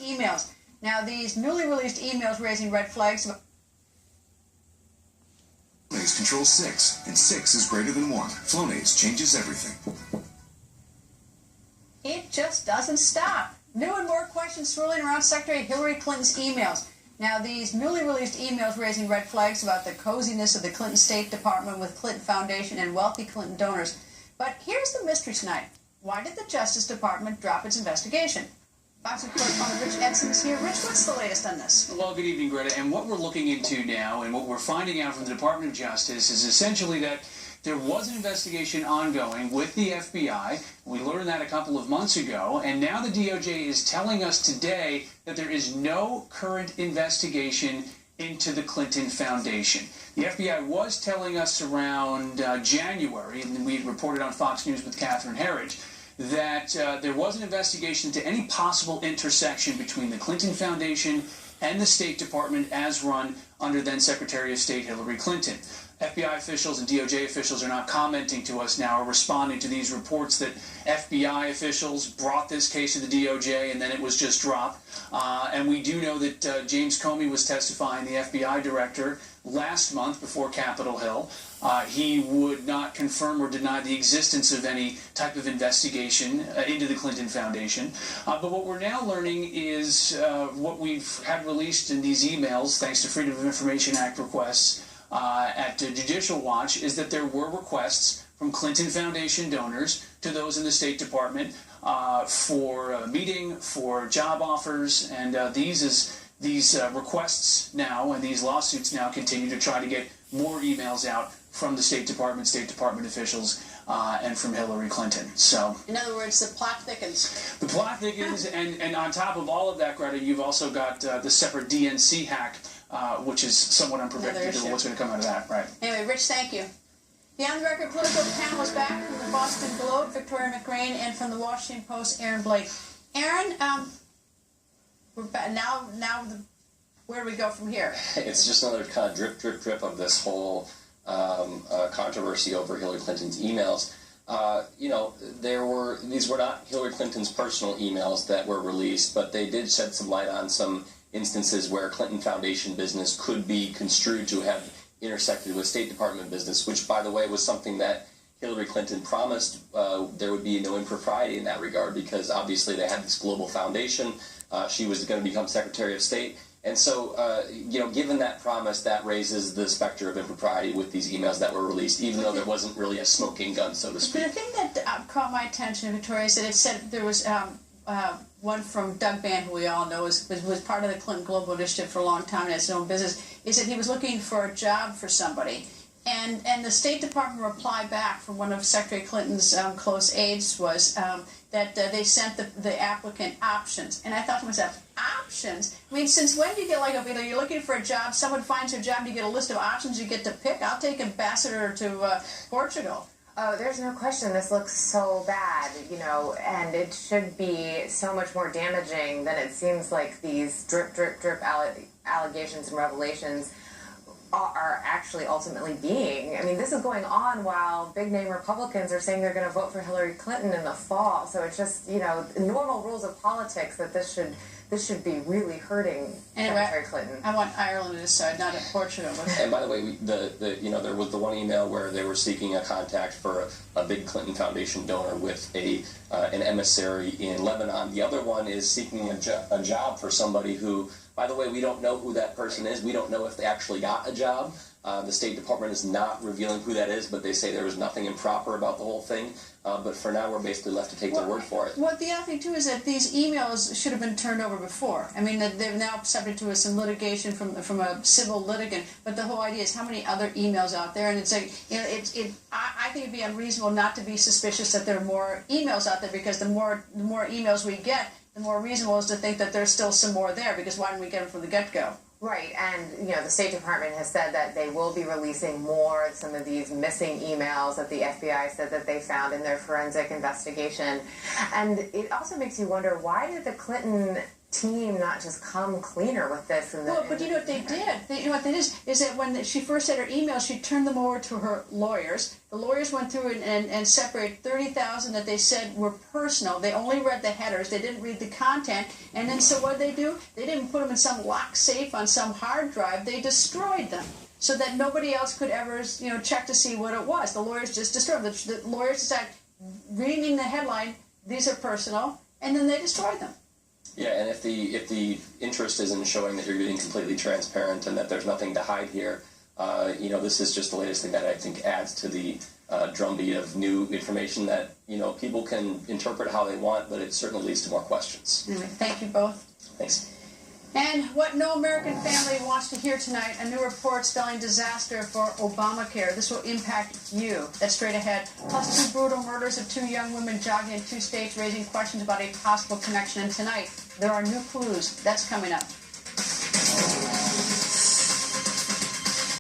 Emails. Now, these newly released emails raising red flags. Flonase controls 6, and 6 is greater than 1. Flonase changes everything. It just doesn't stop. New and more questions swirling around Secretary Hillary Clinton's emails. Now, these newly released emails raising red flags about the coziness of the Clinton State Department with Clinton Foundation and wealthy Clinton donors. But here's the mystery tonight. Why did the Justice Department drop its investigation? Fox correspondent Rich Edson is here. Rich, what's the latest on this? Well, good evening, Greta. And what we're looking into now and what we're finding out from the Department of Justice is essentially that there was an investigation ongoing with the FBI. We learned that a couple of months ago. And now the DOJ is telling us today that there is no current investigation into the Clinton Foundation. The FBI was telling us around January, and we reported on Fox News with Catherine Herridge, that there was an investigation into any possible intersection between the Clinton Foundation and the State Department as run under then Secretary of State Hillary Clinton. FBI officials and DOJ officials are not commenting to us now or responding to these reports that FBI officials brought this case to the DOJ and then it was just dropped. And we do know that James Comey was testifying, the FBI director, last month before Capitol Hill. He would not confirm or deny the existence of any type of investigation into the Clinton Foundation. But what we're now learning is what we've had released in these emails, thanks to Freedom of Information Act requests at Judicial Watch, is that there were requests from Clinton Foundation donors to those in the State Department for a meeting, for job offers, and these requests now and these lawsuits now continue to try to get more emails out from the State Department officials, and from Hillary Clinton. So, in other words, the plot thickens. The plot thickens, and on top of all of that, Greta, you've also got the separate DNC hack, which is somewhat unpredictable. What's going to come out of that, right? Anyway, Rich, thank you. The on-the-record political panel is back from the Boston Globe, Victoria McGrain, and from the Washington Post, Aaron Blake. Aaron, we're back now. Where do we go from here? It's just another kind of drip of this whole controversy over Hillary Clinton's emails. These were not Hillary Clinton's personal emails that were released, but they did shed some light on some instances where Clinton Foundation business could be construed to have intersected with State Department business, which, by the way, was something that Hillary Clinton promised there would be no impropriety in that regard, because obviously they had this global foundation. She was going to become Secretary of State. And so, given that promise, that raises the specter of impropriety with these emails that were released, even though there wasn't really a smoking gun, so to speak. The thing that caught my attention, Victoria, is that it said there was one from Doug Bann, who we all know was part of the Clinton Global Initiative for a long time and has his own business. He said he was looking for a job for somebody. And the State Department reply back from one of Secretary Clinton's close aides was that they sent the applicant options. And I thought to myself, options? I mean, since when do you get you're looking for a job, someone finds your job, you get a list of options you get to pick? I'll take ambassador to Portugal. Oh, there's no question this looks so bad, and it should be so much more damaging than it seems like these drip allegations and revelations are actually ultimately being. I mean, this is going on while big-name Republicans are saying they're going to vote for Hillary Clinton in the fall. So it's just, normal rules of politics that this should be really hurting Secretary Clinton. I want Ireland to decide, not Portugal. And by the way, there was the one email where they were seeking a contact for a big Clinton Foundation donor with an emissary in Lebanon. The other one is seeking a job for somebody who, by the way, we don't know who that person is. We don't know if they actually got a job. The State Department is not revealing who that is, but they say there was nothing improper about the whole thing. But for now, we're basically left to take their word for it. Well, the other thing, too, is that these emails should have been turned over before. I mean, they're now subject to some litigation from a civil litigant. But the whole idea is how many other emails out there. And it's like, I think it'd be unreasonable not to be suspicious that there are more emails out there, because the more emails we get, the more reasonable is to think that there's still some more there, because why didn't we get them from the get-go? Right, and the State Department has said that they will be releasing more, some of these missing emails that the FBI said that they found in their forensic investigation. And it also makes you wonder, why did the Clinton team not just come cleaner with this? But you know what they did? You know what that is that when she first had her emails, she turned them over to her lawyers. The lawyers went through and separated 30,000 that they said were personal. They only read the headers. They didn't read the content. And then so what did they do? They didn't put them in some locked safe on some hard drive. They destroyed them so that nobody else could ever, check to see what it was. The lawyers just destroyed them. The lawyers decided, reading the headline, these are personal, and then they destroyed them. Yeah, and if the interest is in showing that you're being completely transparent and that there's nothing to hide here, this is just the latest thing that I think adds to the drumbeat of new information that people can interpret how they want, but it certainly leads to more questions. Anyway, thank you both. Thanks. And what no American family wants to hear tonight, a new report spelling disaster for Obamacare. This will impact you. That's straight ahead. Plus 2 brutal murders of 2 young women jogging in 2 states, raising questions about a possible connection. And tonight, there are new clues. That's coming up.